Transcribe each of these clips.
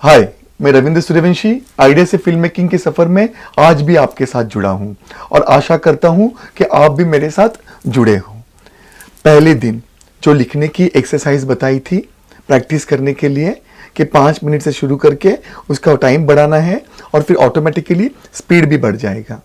हाय, मैं रविंद्र सूर्यवंशी आइडिया से film making के सफर में आज भी आपके साथ जुड़ा हूं और आशा करता हूं कि आप भी मेरे साथ जुड़े हो। पहले दिन जो लिखने की एक्सरसाइज बताई थी प्रैक्टिस करने के लिए कि 5 मिनट से शुरू करके उसका टाइम बढ़ाना है और फिर ऑटोमेटिकली स्पीड भी बढ़ जाएगा।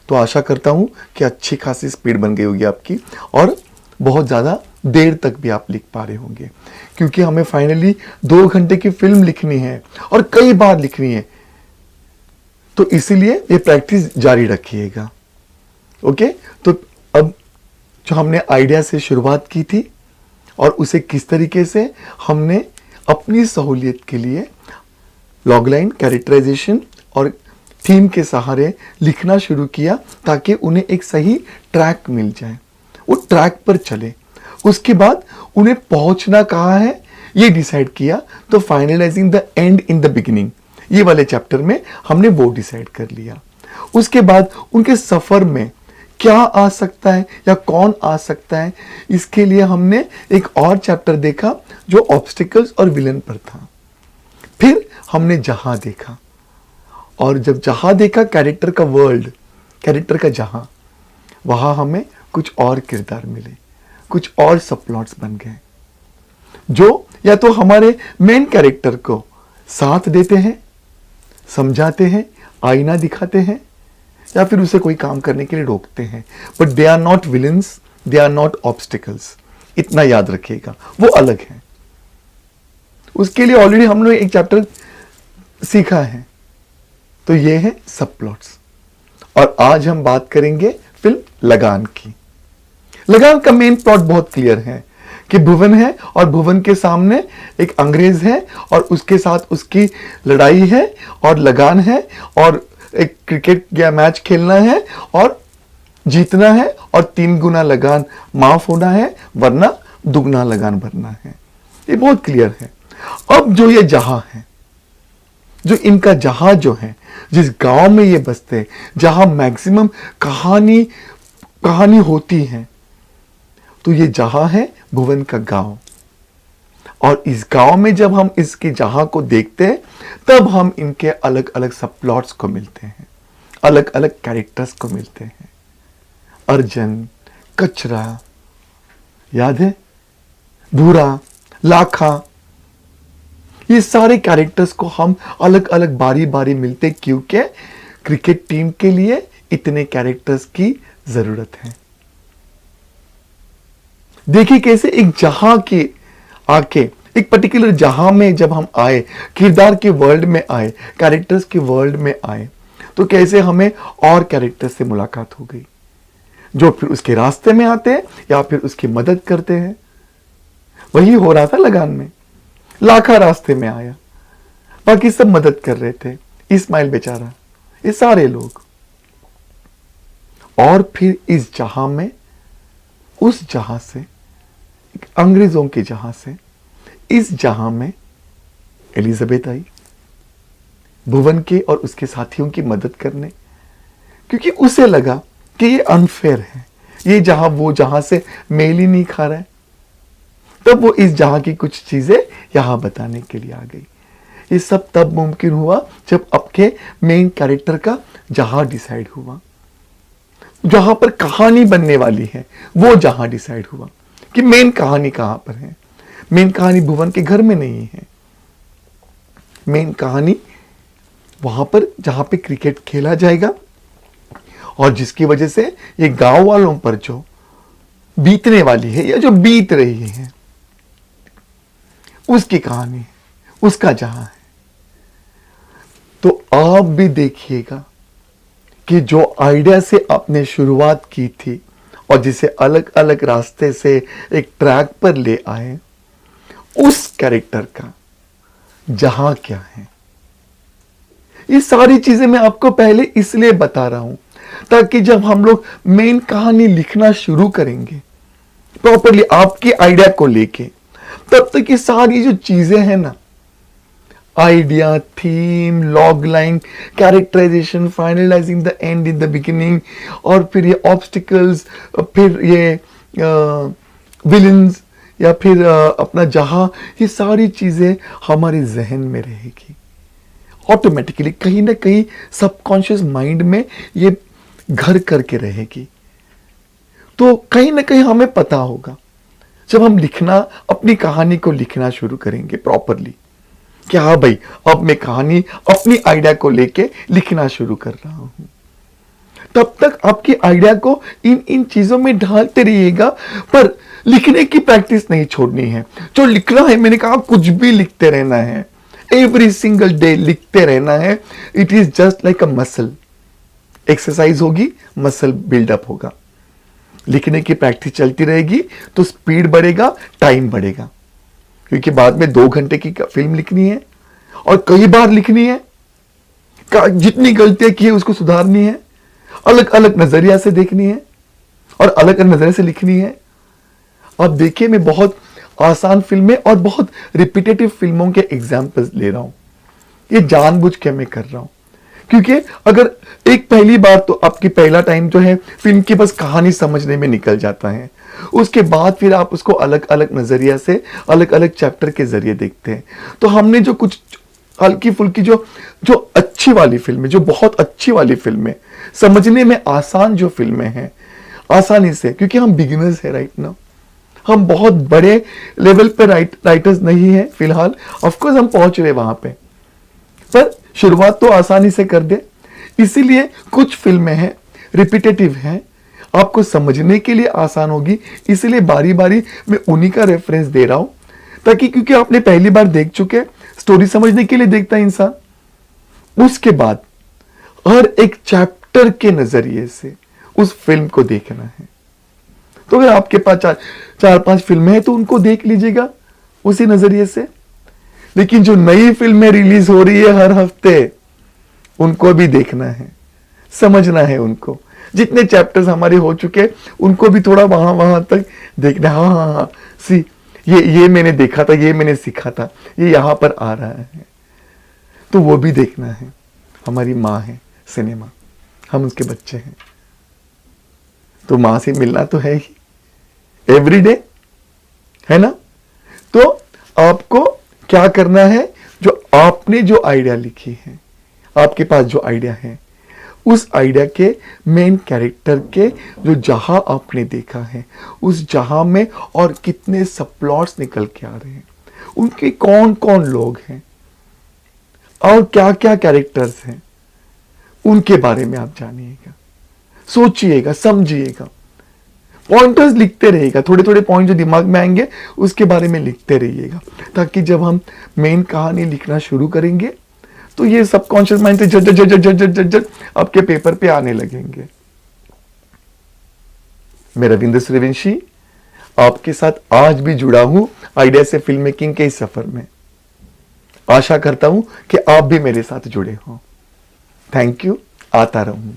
तो आशा करता हूं कि अच्छी खासी स्पीड बन गई होगी आपकी और बहुत ज़्यादा देर तक भी आप लिख पा रहे होंगे, क्योंकि हमें फाइनली 2 घंटे की फिल्म लिखनी है और कई बार लिखनी है। तो इसीलिए ये प्रैक्टिस जारी रखिएगा। ओके, तो अब जो हमने आइडिया से शुरुआत की थी और उसे किस तरीके से हमने अपनी सहूलियत के लिए लॉगलाइन, कैरेक्टराइजेशन और थीम के सहारे लिखना शुरू किया ताकि उन्हें एक सही ट्रैक मिल जाए, वो ट्रैक पर चले। उसके बाद उन्हें पहुंचना कहाँ है ये डिसाइड किया। तो finalising the end in the beginning, ये वाले चैप्टर में हमने वो डिसाइड कर लिया। उसके बाद उनके सफर में क्या आ सकता है या कौन आ सकता है, इसके लिए हमने एक और चैप्टर देखा जो ऑब्स्टिकल्स और विलन पर था। फिर हमने जहां देखा, और जब जहां देखा कैरेक्टर का वर्ल्ड, कैरेक्टर का जहां, वहां हमें कुछ और किरदार मिले, कुछ और सबप्लॉट्स बन गए जो या तो हमारे मेन कैरेक्टर को साथ देते हैं, समझाते हैं, आईना दिखाते हैं, या फिर उसे कोई काम करने के लिए रोकते हैं। But they are not villains, they are not obstacles, इतना याद रखिएगा, वो अलग है। उसके लिए ऑलरेडी हम लोग एक चैप्टर सीखा है। तो ये है सबप्लॉट्स। और आज हम बात करेंगे फिल्म लगान की। लगान का मेन प्लॉट बहुत क्लियर है कि भुवन है और भुवन के सामने एक अंग्रेज है और उसके साथ उसकी लड़ाई है और लगान है और एक क्रिकेट या मैच खेलना है और जीतना है और 3 गुना लगान माफ होना है, वरना दुगना लगान भरना है। ये बहुत क्लियर है। अब जो ये जहां है, जो इनका जहां जो है, जिस गांव में ये बसते हैं, जहां मैक्सिमम कहानी होती है, तो ये जहां है भुवन का गांव। और इस गांव में जब हम इसके जहां को देखते हैं तब हम इनके अलग अलग सब प्लॉट्स को मिलते हैं, अलग अलग कैरेक्टर्स को मिलते हैं। अर्जन, कचरा, याद है, भूरा, लाखा, ये सारे कैरेक्टर्स को हम अलग अलग बारी बारी मिलते, क्योंकि क्रिकेट टीम के लिए इतने कैरेक्टर्स की जरूरत है। देखिए कैसे एक जहां के आके, एक पर्टिकुलर जहां में जब हम आए, किरदार के वर्ल्ड में आए, कैरेक्टर्स के वर्ल्ड में आए, तो कैसे हमें और कैरेक्टर्स से मुलाकात हो गई जो फिर उसके रास्ते में आते हैं या फिर उसकी मदद करते हैं। वही हो रहा था लगान में। लाखा रास्ते में आया, बाकी सब मदद कर रहे थे, इस्माइल बेचारा, ये सारे लोग। और फिर इस जहां में, उस जहां से, अंग्रेजों के जहां से इस जहां में एलिजाबेथ आई भुवन के और उसके साथियों की मदद करने, क्योंकि उसे लगा कि ये अनफेयर है, ये जहां वो जहां से मेल ही नहीं खा रहा है। तब वो इस जहां की कुछ चीजें यहां बताने के लिए आ गई। ये सब तब मुमकिन हुआ जब आपके मेन कैरेक्टर का जहां डिसाइड हुआ, जहां पर कहानी बनने वाली है वो जहां डिसाइड हुआ कि मेन कहानी कहां पर है। मेन कहानी भुवन के घर में नहीं है, मेन कहानी वहां पर जहां पे क्रिकेट खेला जाएगा और जिसकी वजह से ये गांव वालों पर जो बीतने वाली है या जो बीत रही है, उसकी कहानी है, उसका जहां है। तो आप भी देखिएगा कि जो आइडिया से आपने शुरुआत की थी और जिसे अलग अलग रास्ते से एक ट्रैक पर ले आए, उस कैरेक्टर का जहां क्या है। ये सारी चीजें मैं आपको पहले इसलिए बता रहा हूं ताकि जब हम लोग मेन कहानी लिखना शुरू करेंगे प्रॉपरली आपकी आइडिया को लेके, तब तक ये सारी जो चीजें हैं ना, idea, theme, log line, characterisation, finalising the end in the beginning, और फिर ये ऑब्स्टिकल्स, फिर ये विलन्स, या फिर अपना जहां, ये सारी चीजें हमारे जहन में रहेगी। ऑटोमेटिकली कहीं ना कहीं सबकॉन्शियस माइंड में ये घर करके रहेगी। तो कहीं ना कहीं हमें पता होगा जब हम लिखना, अपनी कहानी को लिखना शुरू करेंगे प्रॉपरली, कि हाँ भाई अब मैं कहानी अपनी आइडिया को लेके लिखना शुरू कर रहा हूं, तब तक आपकी आइडिया को इन इन चीजों में ढालते रहिएगा, पर लिखने की प्रैक्टिस नहीं छोड़नी है। जो लिखना है, मैंने कहा कुछ भी लिखते रहना है, एवरी सिंगल डे लिखते रहना है। It is just like a muscle, exercise होगी, मसल बिल्डअप होगा। लिखने की प्रैक्टिस चलती रहेगी तो स्पीड बढ़ेगा, टाइम बढ़ेगा, क्योंकि बाद में 2 घंटे की फिल्म लिखनी है और कई बार लिखनी है, जितनी गलतियां की है उसको सुधारनी है, अलग अलग नजरिया से देखनी है और अलग अलग नजरिए से लिखनी है। अब देखिए, मैं बहुत आसान फिल्में और बहुत रिपीटेटिव फिल्मों के एग्जाम्पल्स ले रहा हूं। ये जानबूझ के मैं कर रहा हूं, क्योंकि अगर एक पहली बार तो आपकी पहला टाइम जो है फिल्म की बस कहानी समझने में निकल जाता है, उसके बाद फिर आप उसको अलग अलग नजरिया से, अलग अलग चैप्टर के जरिए देखते हैं। तो हमने जो कुछ हल्की फुल्की जो जो अच्छी वाली फिल्में, जो बहुत अच्छी वाली फिल्में, समझने में आसान जो फिल्में हैं, आसानी से, क्योंकि हम बिगिनर्स हैं राइट नाउ, हम बहुत बड़े लेवल पे राइटर्स नहीं है फिलहाल, ऑफकोर्स हम पहुंच रहे वहां पे, पर शुरुआत तो आसानी से कर दे। इसीलिए कुछ फिल्में हैं रिपीटेटिव हैं, आपको समझने के लिए आसान होगी, इसलिए बारी बारी मैं उन्हीं का रेफरेंस दे रहा हूं, ताकि क्योंकि आपने पहली बार देख चुके, स्टोरी समझने के लिए देखता है इंसान, उसके बाद हर एक चैप्टर के नजरिए से उस फिल्म को देखना है। तो अगर आपके पास 4-5 फिल्में हैं तो उनको देख लीजिएगा उसी नजरिए से, लेकिन जो नई फिल्में रिलीज हो रही है हर हफ्ते, उनको भी देखना है, समझना है उनको। जितने चैप्टर्स हमारे हो चुके उनको भी थोड़ा वहां वहां तक देखना। हाँ हाँ हाँ, सी ये मैंने देखा था, ये मैंने सीखा था, ये यहां पर आ रहा है, तो वो भी देखना है। हमारी माँ है सिनेमा, हम उसके बच्चे हैं, तो माँ से मिलना तो है ही एवरी डे, है ना। तो आपको क्या करना है, जो आपने जो आइडिया लिखी है, आपके पास जो आइडिया है, उस आइडिया के मेन कैरेक्टर के जो जहां आपने देखा है, उस जहां में और कितने सबप्लॉट्स निकल के आ रहे हैं, उनके कौन कौन लोग हैं और क्या क्या कैरेक्टर्स हैं, उनके बारे में आप जानिएगा, सोचिएगा, समझिएगा, पॉइंटर्स लिखते रहिएगा, थोड़े थोड़े पॉइंट जो दिमाग में आएंगे उसके बारे में लिखते रहिएगा, ताकि जब हम मेन कहानी लिखना शुरू करेंगे तो ये सबकॉन्शियस माइंड से झट झट झट झट झट झट आपके पेपर पे आने लगेंगे। मैं रविंद्र सूर्यवंशी आपके साथ आज भी जुड़ा हूं आइडिया से फिल्म मेकिंग के इस सफर में। आशा करता हूं कि आप भी मेरे साथ जुड़े हों। थैंक यू, आता रहूंगा।